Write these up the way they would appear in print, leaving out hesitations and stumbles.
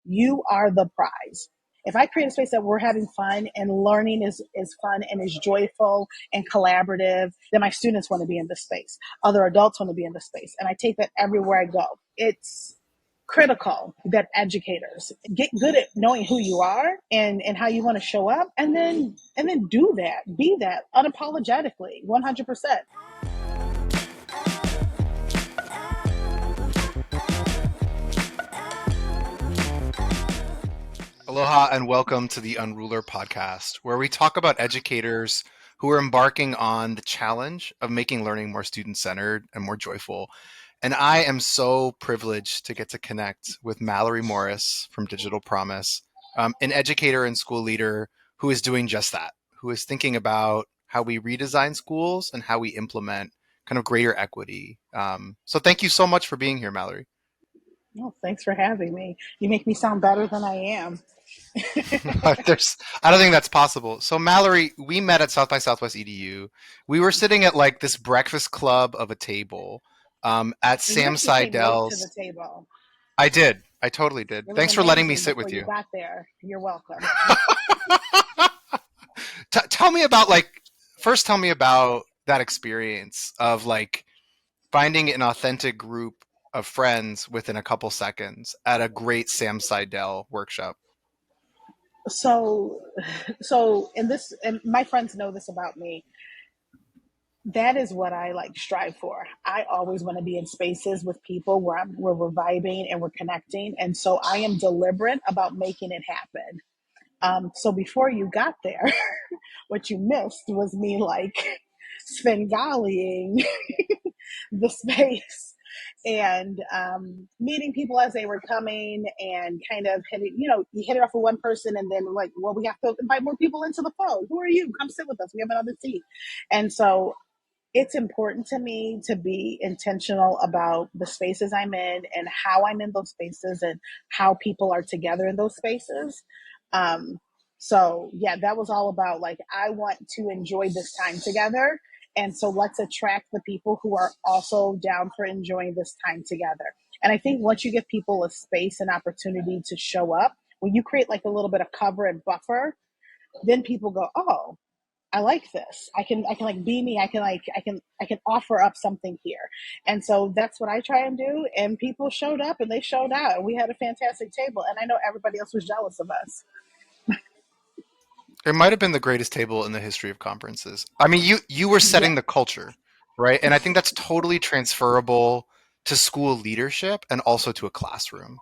You are the prize. If I create a space that we're having fun and learning is fun and is joyful and collaborative, then my students want to be in this space. Other adults want to be in this space. And I take that everywhere I go. It's critical that educators get good at knowing who you are and how you want to show up, and then do that, be that unapologetically, 100%. Aloha and welcome to the Unrulr podcast, where we talk about educators who are embarking on the challenge of making learning more student-centered and more joyful. And I am so privileged to get to connect with Mallory Morris from Digital Promise, an educator and school leader who is doing just that, who is thinking about how we redesign schools and how we implement kind of greater equity. So thank you so much for being here, Mallory. Oh, thanks for having me. You make me sound better than I am. I don't think that's possible. So Mallory, we met at South by Southwest EDU. We were sitting at like this breakfast club of a table at Sam You came late to Seidel's. the table. I did. I totally did. It was Thanks for letting me amazing sit before with you. You got there. You're welcome. Tell me about first tell me about that experience of like finding an authentic group of friends within a couple seconds at a great Sam Seidel workshop. So and my friends know this about me. That is what I strive for. I always want to be in spaces with people where we're vibing and we're connecting. And so I am deliberate about making it happen. So before you got there, what you missed was me Svengali the space and meeting people as they were coming and kind of hitting, you hit it off with one person and then well, we have to invite more people into the fold. Who are you? Come sit with us. We have another seat. And so it's important to me to be intentional about the spaces I'm in and how I'm in those spaces and how people are together in those spaces. So yeah, that was all about I want to enjoy this time together. And so let's attract the people who are also down for enjoying this time together. And I think once you give people a space and opportunity to show up, when you create a little bit of cover and buffer, then people go, oh, I like this. I can be me. I can offer up something here. And so that's what I try and do. And people showed up and they showed out and we had a fantastic table. And I know everybody else was jealous of us. It might have been the greatest table in the history of conferences. I mean, you were setting the culture, right? And I think that's totally transferable to school leadership and also to a classroom.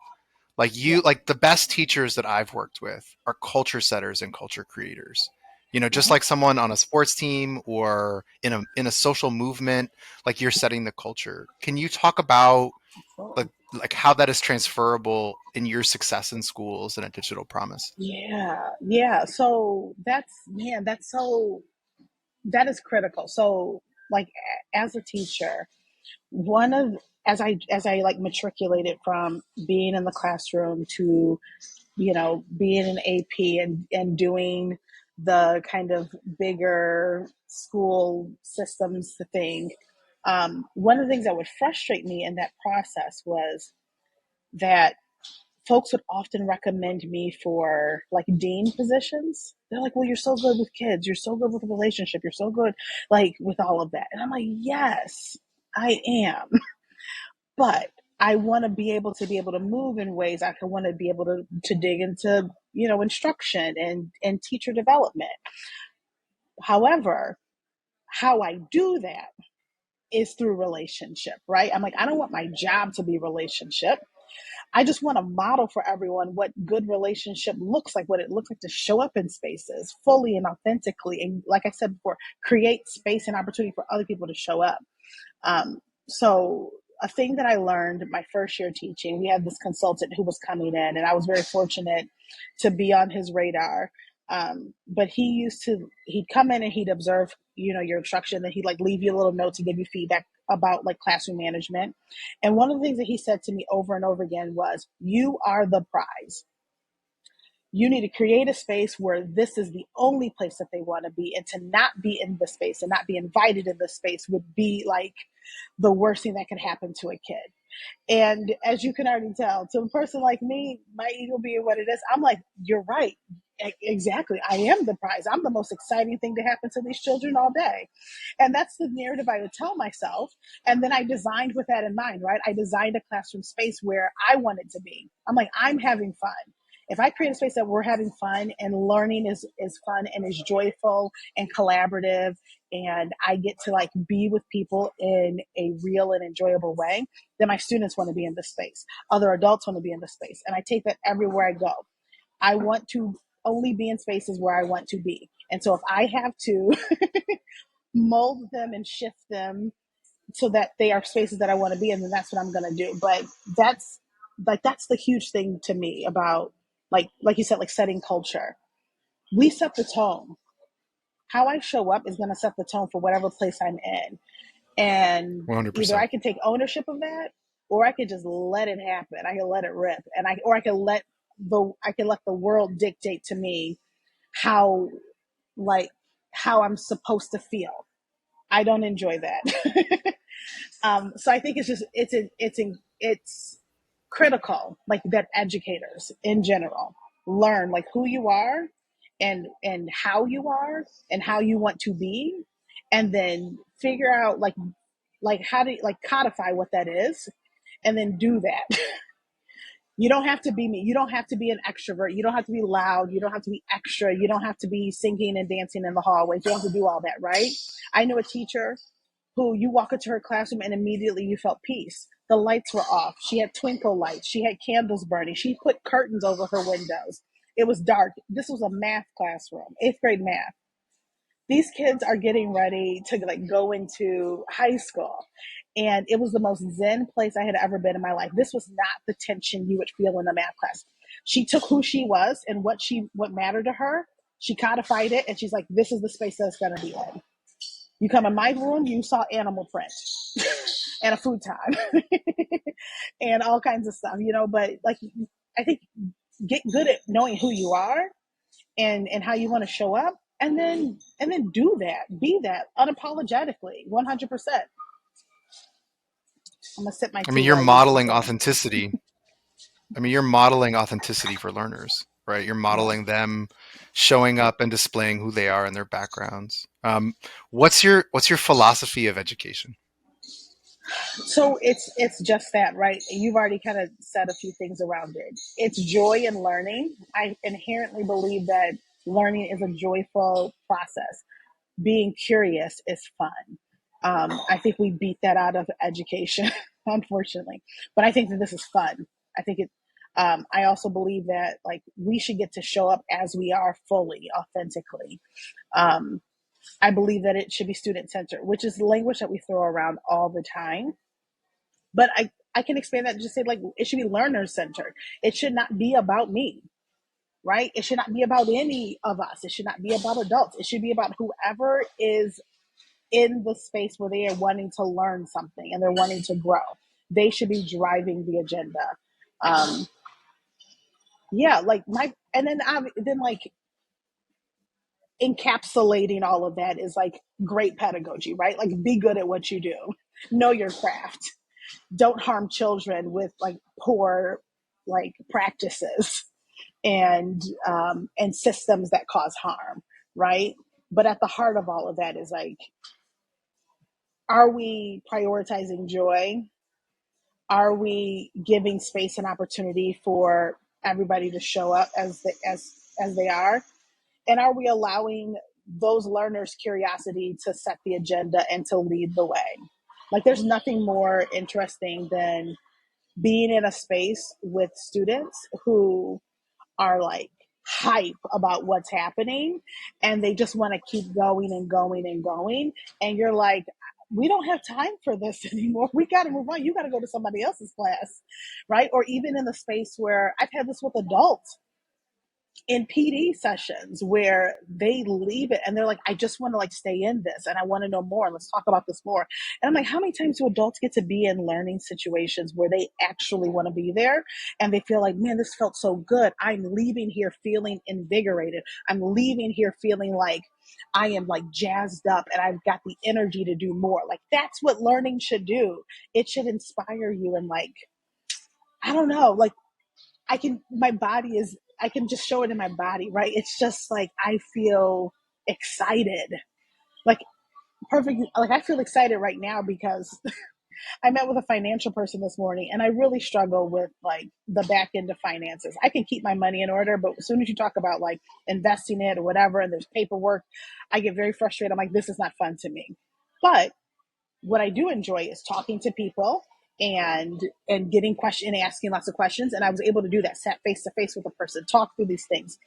Like the best teachers that I've worked with are culture setters and culture creators. Just like someone on a sports team or in a social movement, like you're setting the culture. Can you talk about like how that is transferable in your success in schools and at Digital Promise? Yeah. So that is critical. So as a teacher, as I matriculated from being in the classroom to being an AP and doing the kind of bigger school systems thing, one of the things that would frustrate me in that process was that folks would often recommend me for dean positions. They're like, well, you're so good with kids. You're so good with the relationship. You're so good with all of that. And I'm like, yes, I am. But I want to be able to move in ways. I want to be able to dig into, instruction and teacher development. However, how I do that is through relationship, right? I'm like, I don't want my job to be relationship. I just want to model for everyone what good relationship looks like, what it looks like to show up in spaces fully and authentically. And like I said before, create space and opportunity for other people to show up. So a thing that I learned my first year teaching, we had this consultant who was coming in and I was very fortunate to be on his radar. But he'd come in and he'd observe, your instruction, and he'd leave you a little note to give you feedback about classroom management. And one of the things that he said to me over and over again was, you are the prize. You need to create a space where this is the only place that they want to be, and to not be in the space and not be invited in the space would be the worst thing that could happen to a kid. And as you can already tell, to a person like me, my ego being what it is, I'm like, you're right. Exactly. I am the prize. I'm the most exciting thing to happen to these children all day. And that's the narrative I would tell myself. And then I designed with that in mind, right? I designed a classroom space where I want it to be. I'm like, I'm having fun. If I create a space that we're having fun and learning is fun and is joyful and collaborative, and I get to like be with people in a real and enjoyable way, then my students want to be in this space. Other adults want to be in this space. And I take that everywhere I go. I want to only be in spaces where I want to be. And so if I have to mold them and shift them so that they are spaces that I want to be in, then that's what I'm going to do. But that's that's the huge thing to me about like you said, like setting culture. We set the tone. How I show up is going to set the tone for whatever place I'm in. And either 100%. I can take ownership of that, or I could just let it happen. I can let it rip, and I can let the world dictate to me how like how I'm supposed to feel. I don't enjoy that. So I think it's critical, like that educators in general learn like who you are and how you want to be, and then figure out like how to like codify what that is, and then do that. You don't have to be me. You don't have to be an extrovert. You don't have to be loud. You don't have to be extra. You don't have to be singing and dancing in the hallways. You don't have to do all that, right? I know a teacher who you walk into her classroom and immediately you felt peace. The lights were off. She had twinkle lights. She had candles burning. She put curtains over her windows. It was dark. This was a math classroom, 8th grade math. These kids are getting ready to like go into high school, and it was the most zen place I had ever been in my life. This was not the tension you would feel in a math class. She took who she was and what mattered to her. She codified it, and she's like, this is the space that's going to be in. You come in my room, you saw animal print and a futon and all kinds of stuff, but like, I think get good at knowing who you are and how you want to show up, and then do that, be that unapologetically, 100%. I'm gonna sip my I mean, tea while you keep going. you're modeling authenticity for learners, right? You're Right. modeling them showing up and displaying who they are and their backgrounds. What's your philosophy of education? So it's just that, right? You've already kind of said a few things around it. It's joy in learning. I inherently believe that learning is a joyful process. Being curious is fun. I think we beat that out of education, unfortunately. But I think that this is fun. I think it. I also believe that like we should get to show up as we are fully, authentically. Um, I believe that it should be student centered, which is language that we throw around all the time. But I can expand that and just say like it should be learner centered. It should not be about me, right? It should not be about any of us. It should not be about adults. It should be about whoever is in the space where they are wanting to learn something and they're wanting to grow. They should be driving the agenda. Um, yeah, like and then like encapsulating all of that is like great pedagogy, right? Like be good at what you do, know your craft, don't harm children with like poor like practices and systems that cause harm, right? But at the heart of all of that is like, are we prioritizing joy? Are we giving space and opportunity for everybody to show up as they are? And are we allowing those learners' curiosity to set the agenda and to lead the way? Like, there's nothing more interesting than being in a space with students who are like hype about what's happening and they just want to keep going and going and going. And you're like, we don't have time for this anymore. We got to move on. You got to go to somebody else's class, right? Or even in the space where I've had this with adults. in PD sessions where they leave it and they're like, I just want to like stay in this and I want to know more. Let's talk about this more. And I'm like, how many times do adults get to be in learning situations where they actually want to be there and they feel like, man, this felt so good. I'm leaving here feeling invigorated. I'm leaving here feeling like I am like jazzed up and I've got the energy to do more. Like that's what learning should do. It should inspire you and like, I don't know, like my body is, I can just show it in my body, right? It's just like, I feel excited. Like perfect. Like I feel excited right now because I met with a financial person this morning and I really struggle with like the back end of finances. I can keep my money in order, but as soon as you talk about like investing it or whatever, and there's paperwork, I get very frustrated. I'm like, this is not fun to me. But what I do enjoy is talking to people and getting question and asking lots of questions. And I was able to do that, sat face to face with a person, talk through these things.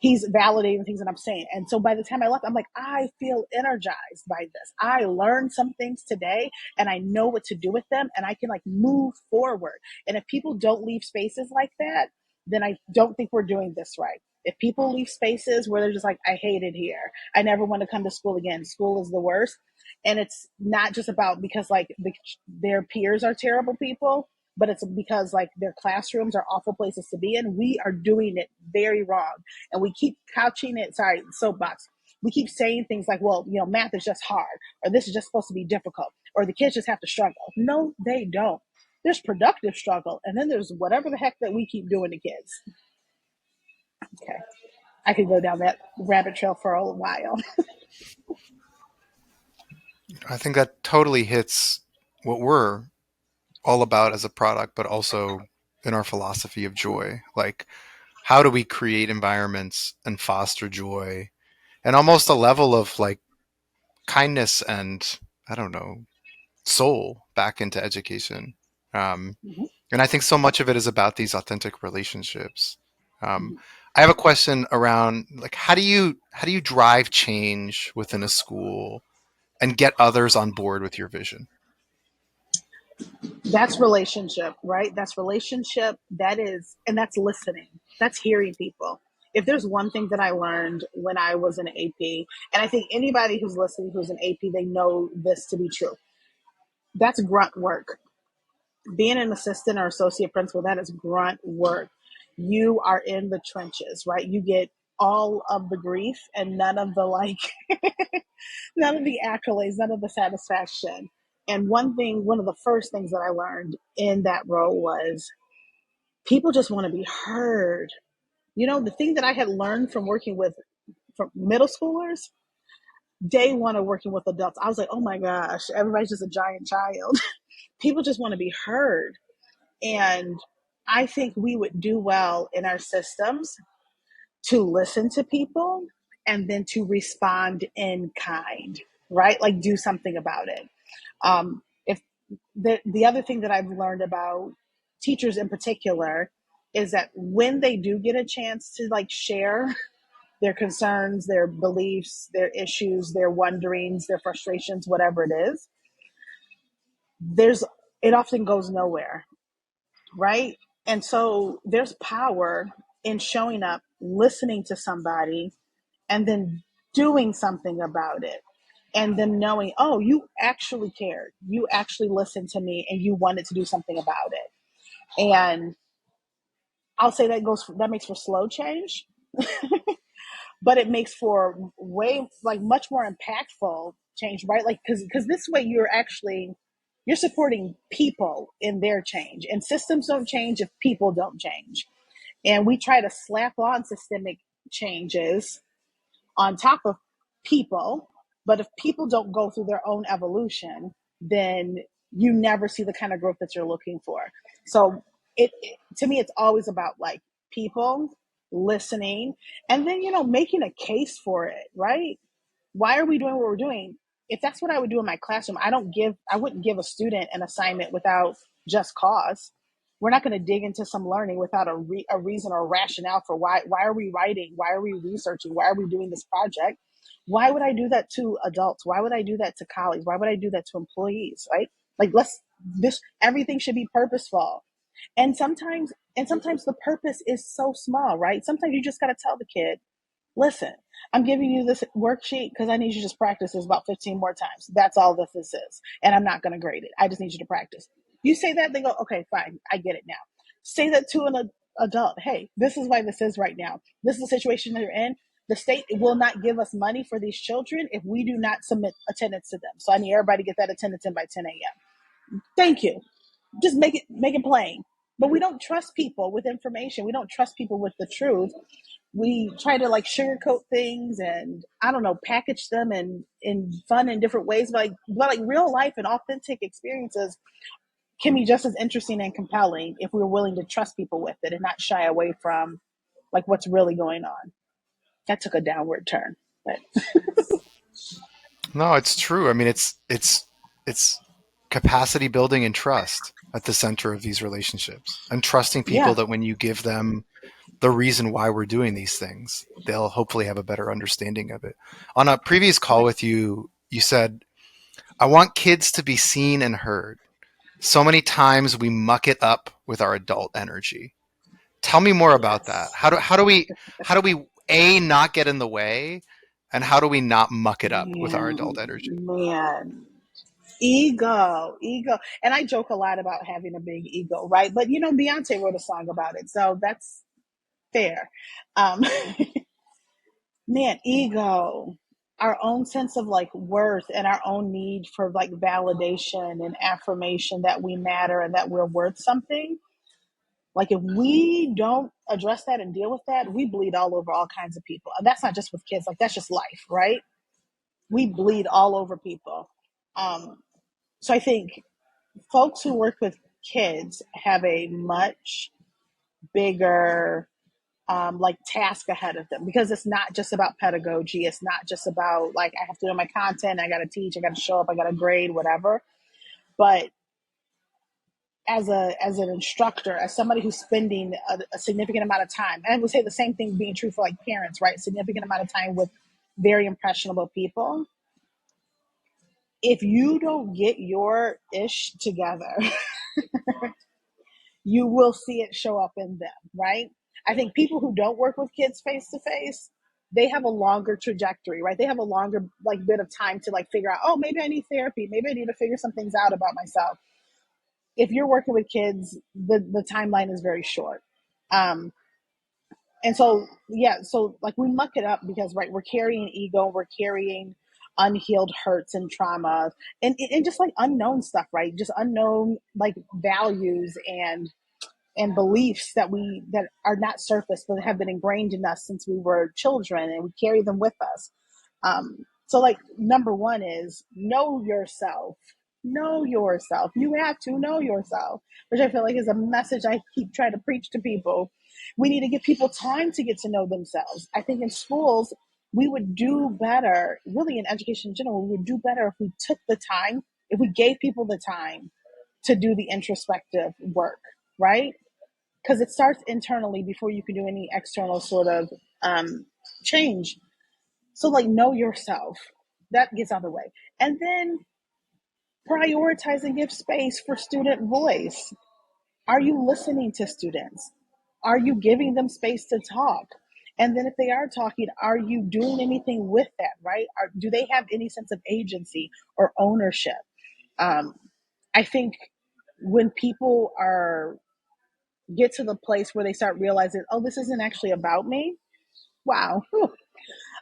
He's validating things that I'm saying. And so by the time I left, I'm like, I feel energized by this. I learned some things today and I know what to do with them and I can like move forward. And if people don't leave spaces like that, then I don't think we're doing this right. If people leave spaces where they're just like, I hate it here, I never want to come to school again, school is the worst, and it's not just about because like their peers are terrible people, but it's because like their classrooms are awful places to be in. We are doing it very wrong, and we keep couching it. Sorry, soapbox. We keep saying things like, well, you know, math is just hard, or this is just supposed to be difficult, or the kids just have to struggle. No, they don't. There's productive struggle, and then there's whatever the heck that we keep doing to kids. Okay, I could go down that rabbit trail for a while. I think that totally hits what we're all about as a product, but also in our philosophy of joy. Like, how do we create environments and foster joy and almost a level of like kindness and, I don't know, soul back into education? Um, Mhm, and I think so much of it is about these authentic relationships. Um, mhm. I have a question around like how do you drive change within a school and get others on board with your vision? That's relationship, right? That's relationship. That is, and that's listening. That's hearing people. If there's one thing that I learned when I was an AP, and I think anybody who's listening who's an AP, they know this to be true. That's grunt work. Being an assistant or associate principal, that is grunt work. You are in the trenches, right? You get all of the grief and none of the like, none of the accolades, none of the satisfaction. And one of the first things that I learned in that role was people just want to be heard. You know, the thing that I had learned from working with from middle schoolers, day one of working with adults, I was like, oh my gosh, everybody's just a giant child. People just want to be heard. And I think we would do well in our systems to listen to people and then to respond in kind, right? Like do something about it. If the other thing that I've learned about teachers in particular is that when they do get a chance to like share their concerns, their beliefs, their issues, their wonderings, their frustrations, whatever it is, there's it often goes nowhere, right? And so there's power in showing up, listening to somebody, and then doing something about it. And them knowing, oh, you actually cared. You actually listened to me and you wanted to do something about it. And I'll say that makes for slow change, but it makes for way like much more impactful change, right? Like because this way you're supporting people in their change, and systems don't change if people don't change. And we try to slap on systemic changes on top of people, but if people don't go through their own evolution, then you never see the kind of growth that you're looking for. So it to me, it's always about like people listening and then, you know, making a case for it, right? Why are we doing what we're doing? If that's what I would do in my classroom, I wouldn't give a student an assignment without just cause. We're not going to dig into some learning without a reason or a rationale for why are we writing? Why are we researching? Why are we doing this project? Why would I do that to adults? Why would I do that to colleagues? Why would I do that to employees? Right? Like everything should be purposeful. And sometimes And sometimes the purpose is so small, right? Sometimes you just got to tell the kid, listen, I'm giving you this worksheet because I need you to just practice this about 15 more times. That's all that this is. And I'm not going to grade it. I just need you to practice. You say that, they go, okay, fine. I get it now. Say that to an adult. Hey, this is why this is right now. This is the situation that you're in. The state will not give us money for these children if we do not submit attendance to them. So I need everybody to get that attendance in by 10 a.m. Thank you. Just make it plain. But we don't trust people with information. We don't trust people with the truth. We try to like sugarcoat things and I don't know, package them in fun and different ways. But like real life and authentic experiences can be just as interesting and compelling if we're willing to trust people with it and not shy away from like what's really going on. That took a downward turn. But No, it's true. I mean, it's capacity building and trust at the center of these relationships, and trusting people yeah. that when you give them the reason why we're doing these things, they'll hopefully have a better understanding of it. On a previous call Right. with you, you said, "I want kids to be seen and heard." So many times we muck it up with our adult energy. Tell me more about that. Yes. How do we a not get in the way, and how do we not muck it up with our Man, adult energy? man. Ego. And I joke a lot about having a big ego, right? But you know, Beyonce wrote a song about it, so that's fair. Um, man, ego, our own sense of like worth and our own need for like validation and affirmation that we matter and that we're worth something. Like if we don't address that and deal with that, we bleed all over all kinds of people. And that's not just with kids, like that's just life, right? We bleed all over people. Um, so I think folks who work with kids have a much bigger like task ahead of them because it's not just about pedagogy. It's not just about like I have to do my content. I got to teach. I got to show up. I got to grade, whatever. But as an instructor, as somebody who's spending a significant amount of time, and I would say the same thing being true for like parents, right? Significant amount of time with very impressionable people. If you don't get your ish together, you will see it show up in them, right? I think people who don't work with kids face to face, they have a longer trajectory, right? They have a longer like bit of time to like figure out, oh, maybe I need therapy, maybe I need to figure some things out about myself. If you're working with kids, the timeline is very short. Um, and so yeah, so like we muck it up because right, we're carrying ego, we're carrying unhealed hurts and traumas and just like unknown stuff, right? Just unknown like values and beliefs that are not surface but have been ingrained in us since we were children and we carry them with us. So like number one is know yourself. Know yourself. You have to know yourself, which I feel like is a message I keep trying to preach to people. We need to give people time to get to know themselves. I think in schools we would do better, really in education in general, we would do better if we took the time, if we gave people the time to do the introspective work, right? Because it starts internally before you can do any external sort of change. So, like, know yourself. That gets out of the way. And then prioritize and give space for student voice. Are you listening to students? Are you giving them space to talk? And then if they are talking, are you doing anything with that, right? Do they have any sense of agency or ownership? Um, I think when people are get to the place where they start realizing, oh, this isn't actually about me. Wow. Whew.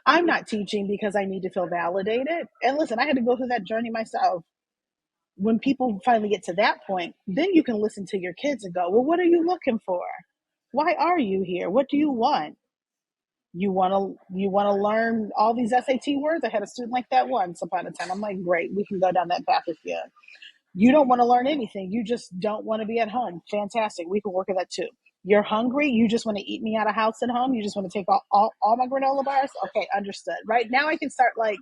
I'm not teaching because I need to feel validated. And listen, I had to go through that journey myself. When people finally get to that point, then you can listen to your kids and go, well, what are you looking for? Why are you here? What do you want? You want to learn all these SAT words? I had a student like that once upon a time. I'm like, great, we can go down that path if you don't want to learn anything. You just don't want to be at home. Fantastic. We can work at that too. You're hungry. You just want to eat me out of house and home. You just want to take all my granola bars. Okay, understood. Right now I can start like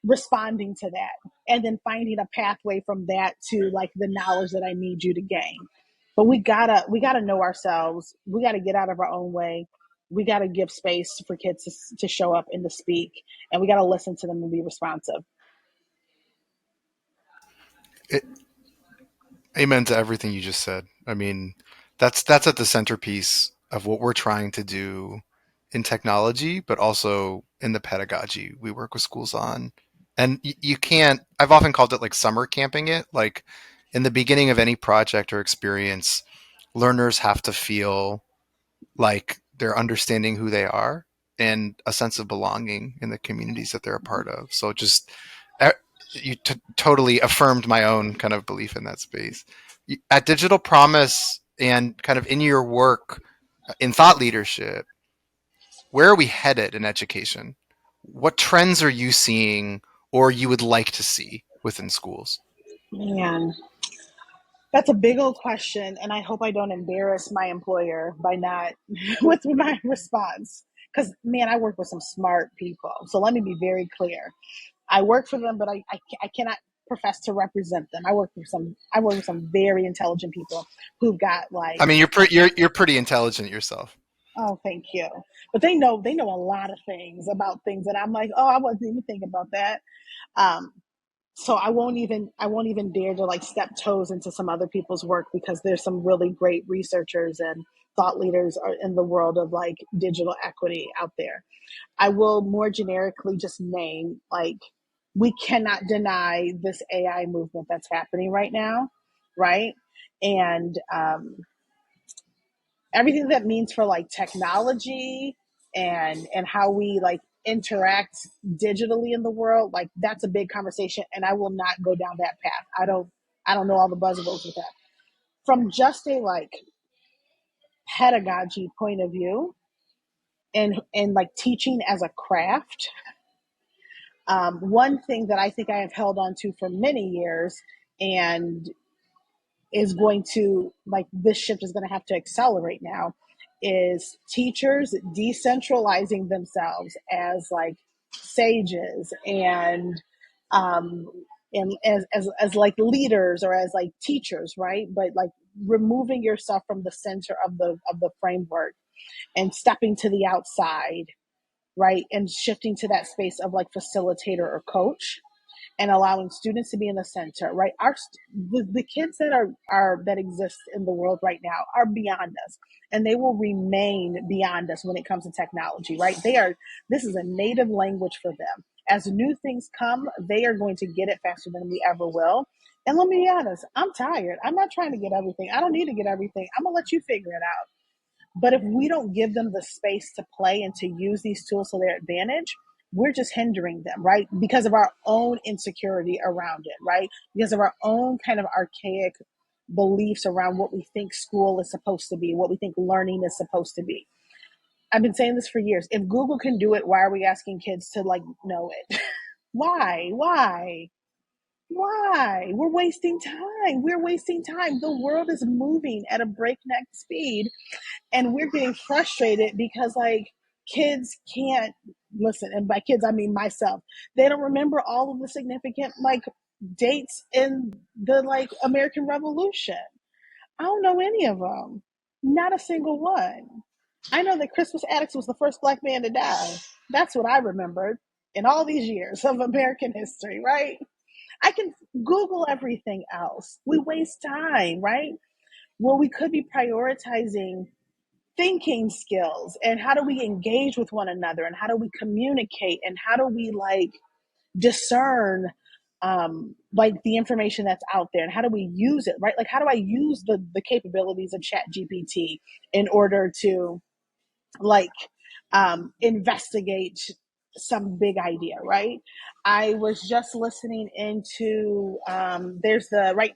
responding to that and then finding a pathway from that to like the knowledge that I need you to gain. But we gotta know ourselves. We gotta get out of our own way. We gotta give space for kids to show up and to speak, and we gotta listen to them and be responsive. It, amen to everything you just said. I mean, That's at the centerpiece of what we're trying to do in technology, but also in the pedagogy we work with schools on. And you can't, I've often called it like summer camping it. Like in the beginning of any project or experience, learners have to feel like they're understanding who they are and a sense of belonging in the communities that they're a part of. So just uh, you totally affirmed my own kind of belief in that space. At Digital Promise and kind of in your work in thought leadership, where are we headed in education? What trends are you seeing or you would like to see within schools? Man, that's a big old question, and I hope I don't embarrass my employer by not with my response. Because man, I work with some smart people. So let me be very clear. I work for them, but I cannot profess to represent them. I work with some very intelligent people who've got like, I mean, you're pretty intelligent yourself. oh, thank you. But they know a lot of things about things that I'm like, oh, I wasn't even thinking about that. Um, so I won't even dare to like step toes into some other people's work because there's some really great researchers and thought leaders are in the world of like digital equity out there. I will more generically just name like we cannot deny this AI movement that's happening right now, right? And everything that means for like technology and how we like interact digitally in the world, like that's a big conversation, and I will not go down that path. I don't know all the buzzwords with that. From just a like pedagogy point of view and like teaching as a craft, one thing that I think I have held on to for many years and is going to like this shift is going to have to accelerate now is teachers decentralizing themselves as like sages um and as like leaders or as like teachers, right? But like removing yourself from the center of the framework and stepping to the outside, right? And shifting to that space of like facilitator or coach and allowing students to be in the center, right? The kids that are that exist in the world right now are beyond us, and they will remain beyond us when it comes to technology, right? This is a native language for them. As new things come, they are going to get it faster than we ever will. And let me be honest, I'm tired. I'm not trying to get everything. I don't need to get everything. I'm gonna let you figure it out. But if we don't give them the space to play and to use these tools to their advantage, we're just hindering them, right? Because of our own insecurity around it, right? Because of our own kind of archaic beliefs around what we think school is supposed to be, what we think learning is supposed to be. I've been saying this for years. If Google can do it, why are we asking kids to like know it? Why? Why? Why? We're wasting time. We're wasting time. The world is moving at a breakneck speed and we're getting frustrated because like kids can't listen, and by kids I mean myself, they don't remember all of the significant like dates in the like American Revolution. I don't know any of them, not a single one. I know that Crispus Attucks was the first black man to die. That's what I remembered in all these years of American history, right? I can Google everything else. We waste time, right? Well, we could be prioritizing thinking skills and how do we engage with one another and how do we communicate and how do we like discern like the information that's out there and how do we use it, right? Like how do I use the capabilities of chat gpt in order to like investigate some big idea, right? I was just listening into there's the right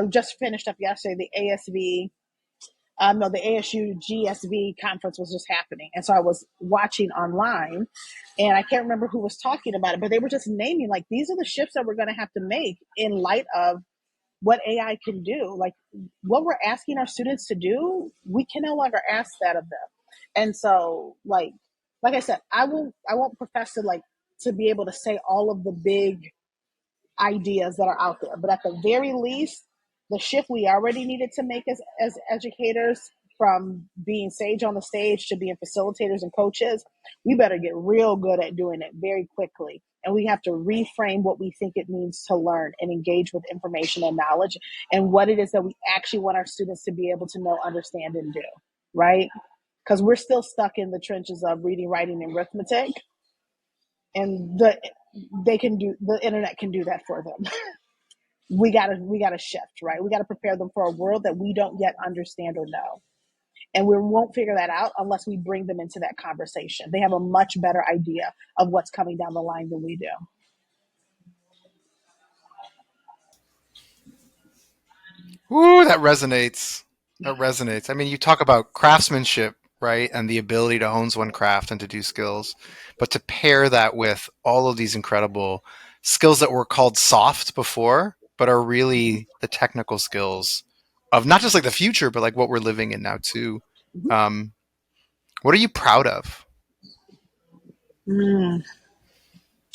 just finished up yesterday the ASV no, the ASU GSV conference was just happening. And so I was watching online and I can't remember who was talking about it, but they were just naming like these are the shifts that we're going to have to make in light of what AI can do. Like what we're asking our students to do, we can no longer ask that of them. And so like I said, I won't profess to like to be able to say all of the big ideas that are out there. But at the very least, the shift we already needed to make as educators from being sage on the stage to being facilitators and coaches, we better get real good at doing it very quickly and we have to reframe what we think it means to learn and engage with information and knowledge and what it is that we actually want our students to be able to know, understand, and do, right? Because we're still stuck in the trenches of reading, writing, and arithmetic, and the internet can do that for them. We gotta shift, right? We gotta prepare them for a world that we don't yet understand or know. And we won't figure that out unless we bring them into that conversation. They have a much better idea of what's coming down the line than we do. Ooh, that resonates. That resonates. I mean, you talk about craftsmanship, right? And the ability to hone one craft and to do skills, but to pair that with all of these incredible skills that were called soft before, but are really the technical skills of not just like the future, but like what we're living in now too. Um, what are you proud of? Mm,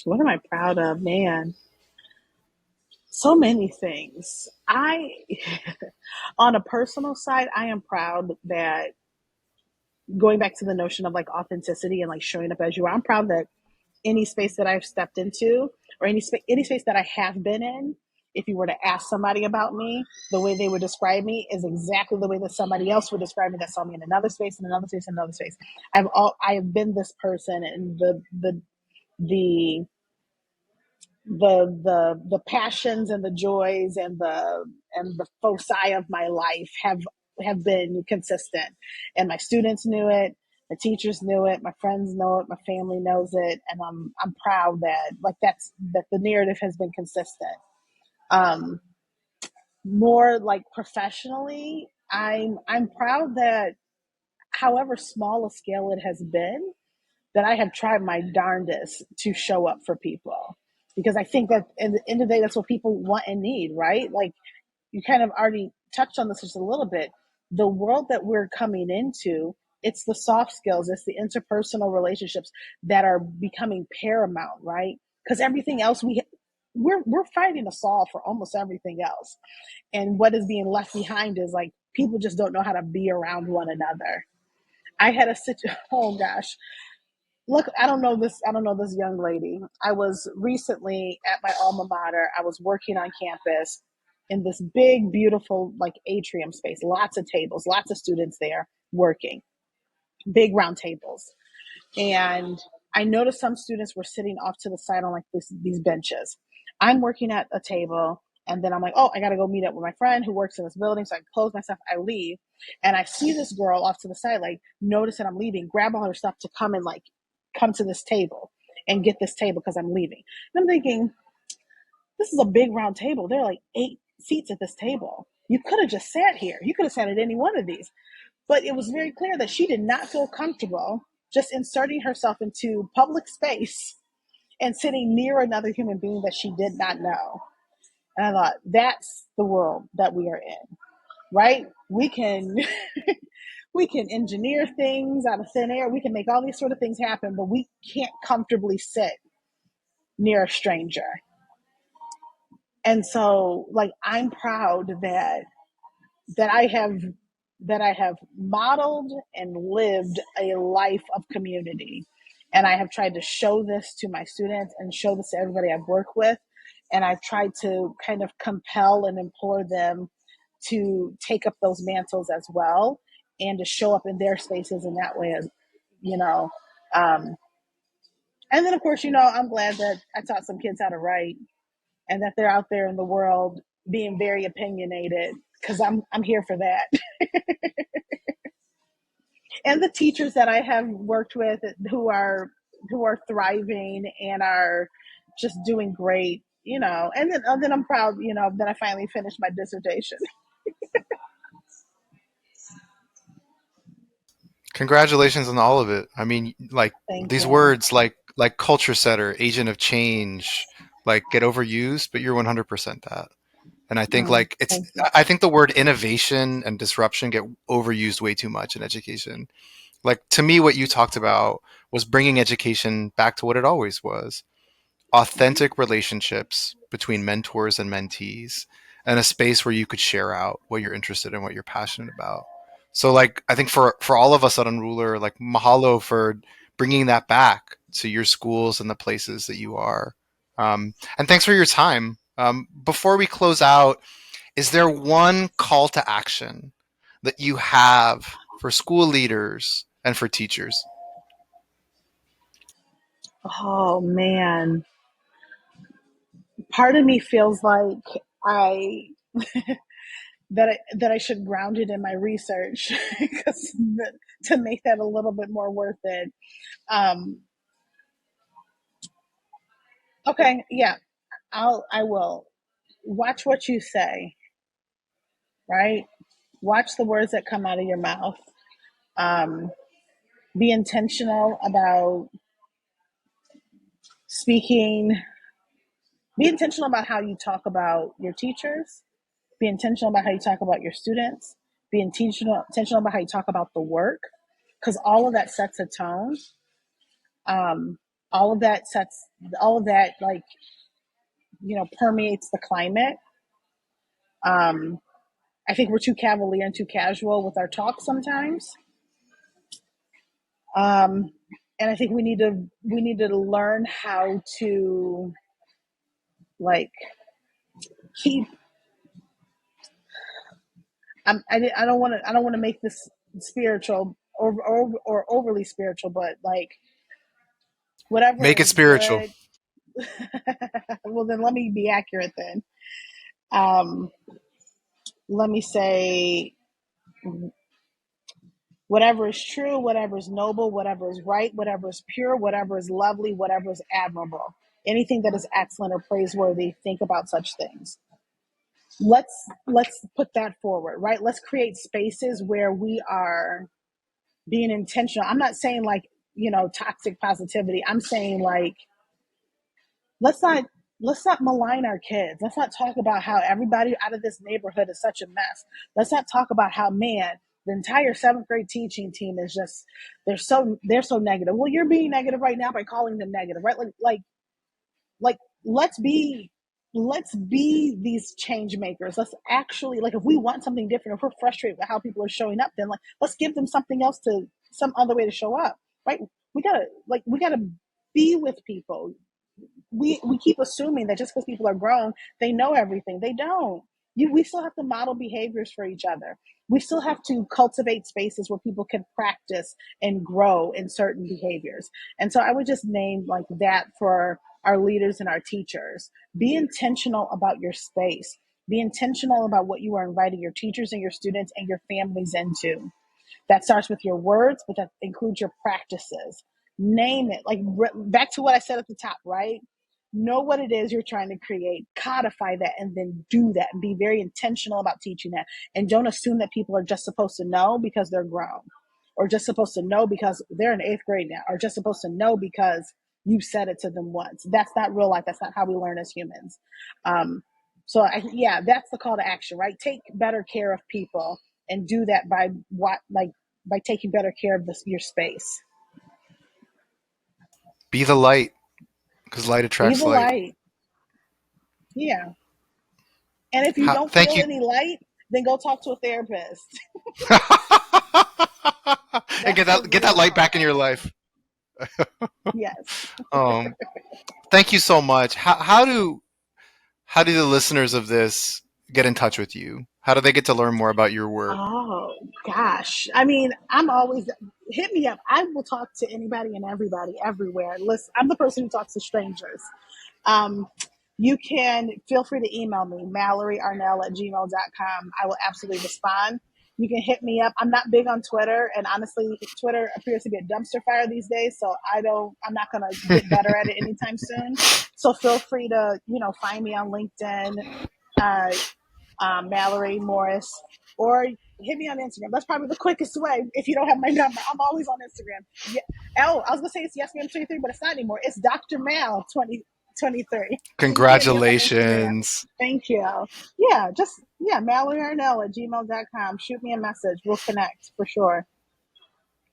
what am I proud of, man? So many things. On a personal side, I am proud that going back to the notion of like authenticity and like showing up as you are, I'm proud that any space that I've stepped into or any space that I have been in, if you were to ask somebody about me, the way they would describe me is exactly the way that somebody else would describe me that saw me in another space, in another space, in another space. I have been this person, and the the passions and the joys and the foci of my life have been consistent, and my students knew it, the teachers knew it, my friends know it, my family knows it, and I'm proud that that the narrative has been consistent. um More like professionally, I'm proud that however small a scale it has been, that I have tried my darndest to show up for people, because I think that at the end of the day, that's what people want and need, right? Like, you kind of already touched on this just a little bit. The world that we're coming into, it's the soft skills, it's the interpersonal relationships that are becoming paramount, right? Because everything else we're fighting to solve for almost everything else, and what is being left behind is like people just don't know how to be around one another. I had a situation. Oh gosh, look, I don't know this young lady. I was recently at my alma mater. I was working on campus in this big beautiful like atrium space, lots of tables, lots of students there working, big round tables. And I noticed some students were sitting off to the side on like these benches. I'm working at a table, and then I'm like, oh, I got to go meet up with my friend who works in this building. So I close my stuff, I leave, and I see this girl off to the side, like, notice that I'm leaving, grab all her stuff to come and like come to this table and get this table because I'm leaving. And I'm thinking, this is a big round table. There are like 8 seats at this table. You could have just sat here. You could have sat at any one of these. But it was very clear that she did not feel comfortable just inserting herself into public space and sitting near another human being that she did not know. And I thought, that's the world that we are in, right? We can we can engineer things out of thin air. We can make all these sort of things happen, but we can't comfortably sit near a stranger. And so, like, I'm proud that I have that I have modeled and lived a life of community. And I have tried to show this to my students and show this to everybody I've worked with. And I've tried to kind of compel and implore them to take up those mantles as well, and to show up in their spaces in that way, as you know. Um, and then, of course, I'm glad that I taught some kids how to write, and that they're out there in the world being very opinionated, because I'm here for that. And the teachers that I have worked with who are thriving and are just doing great, and then I'm proud, that I finally finished my dissertation. Congratulations on all of it. I mean, like Thank these you. words like culture setter, agent of change, like get overused, but you're 100% that. And I think Oh, like it's thank you. I think the word innovation and disruption get overused way too much in education. Like to me what you talked about was bringing education back to what it always was. Authentic relationships between mentors and mentees, and a space where you could share out what you're interested in, what you're passionate about. So like I think for all of us at Unrulr, like mahalo for bringing that back to your schools and the places that you are. And thanks for your time. Before we close out, is there one call to action that you have for school leaders and for teachers? Oh man, part of me feels like I that I should ground it in my research because to make that a little bit more worth it. Um, okay, yeah, I will watch what you say, right? Watch the words that come out of your mouth. Um, be intentional about speaking. Be intentional about how you talk about your teachers. Be intentional about how you talk about your students. Be intentional about how you talk about the work, because all of that sets a tone. Um, all of that sets, all of that, like, permeates the climate. Um, I think we're too cavalier and too casual with our talk sometimes. Um, and I think we need to learn how to, like, keep. I don't want to make this spiritual or overly spiritual, but like whatever Make it is spiritual. good. Well, then let me be accurate then. Um, let me say whatever is true, whatever is noble, whatever is right, whatever is pure, whatever is lovely, whatever is admirable. Anything that is excellent or praiseworthy, think about such things. Let's put that forward, right? Let's create spaces where we are being intentional. I'm not saying like, toxic positivity. I'm saying like, let's not let's not malign our kids. Let's not talk about how everybody out of this neighborhood is such a mess. Let's not talk about how, man, the entire seventh grade teaching team is just, they're so negative. Well, you're being negative right now by calling them negative, right? Like let's be these change makers. Let's actually, like, if we want something different, if we're frustrated with how people are showing up, then like let's give them something else, to some other way to show up, right? We gotta be with people. We keep assuming that just because people are grown, they know everything. They don't. We still have to model behaviors for each other. We still have to cultivate spaces where people can practice and grow in certain behaviors. And so I would just name like that for our leaders and our teachers. Be intentional about your space. Be intentional about what you are inviting your teachers and your students and your families into. That starts with your words, but that includes your practices. Name it. Like, back to what I said at the top, right? Know what it is you're trying to create, codify that, and then do that, and be very intentional about teaching that. And don't assume that people are just supposed to know because they're grown, or just supposed to know because they're in eighth grade now, or just supposed to know because you said it to them once. That's not real life. That's not how we learn as humans. Yeah, that's the call to action, right? Take better care of people, and do that by taking better care of your space. Be the light, because light Be attracts the light. light. Yeah. And if you don't Thank feel you. any light, then go talk to a therapist. And That's get the that real light talk. back in your life. Yes. Um, Thank you so much. How do the listeners of this get in touch with you? How do they get to learn more about your work? Oh gosh. I mean, I'm always, hit me up. I will talk to anybody and everybody everywhere. Listen, I'm the person who talks to strangers. Um, you can feel free to email me, MalloryArnell@gmail.com. I will absolutely respond. You can hit me up. I'm not big on Twitter, and honestly, Twitter appears to be a dumpster fire these days. So I'm not going to get better at it anytime soon. So feel free to, find me on LinkedIn, uh, Mallory Morris, or hit me on Instagram. That's probably the quickest way if you don't have my number. I'm always on Instagram. Yeah. Oh, I was gonna say it's Yes Ma'am 23, but it's not anymore. It's Dr. Mal 2023. So you can hit me up on Instagram. Congratulations. Thank you. Yeah, Mallory Arnell at gmail.com. Shoot me a message. We'll connect for sure.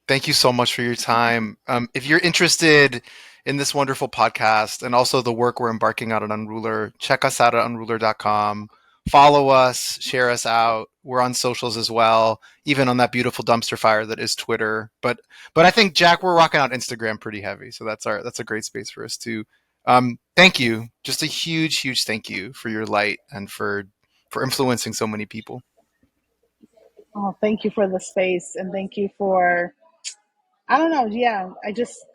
Thank you so much for your time. If you're interested in this wonderful podcast and also the work we're embarking on at Unrulr, check us out at unrulr.com. Follow us, share us out. We're on socials as well, even on that beautiful dumpster fire that is Twitter. But I think, Jack, we're rocking out Instagram pretty heavy, so that's a great space for us to Thank you. Just a huge, huge thank you for your light and for influencing so many people. Oh, thank you for the space, and thank you for, I don't know, yeah,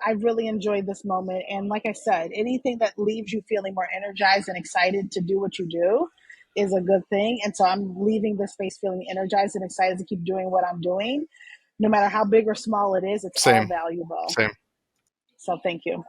I really enjoyed this moment. And like I said, anything that leaves you feeling more energized and excited to do what you do is a good thing. And so I'm leaving this space feeling energized and excited to keep doing what I'm doing. No matter how big or small it is, it's all Same, valuable. same. So thank you.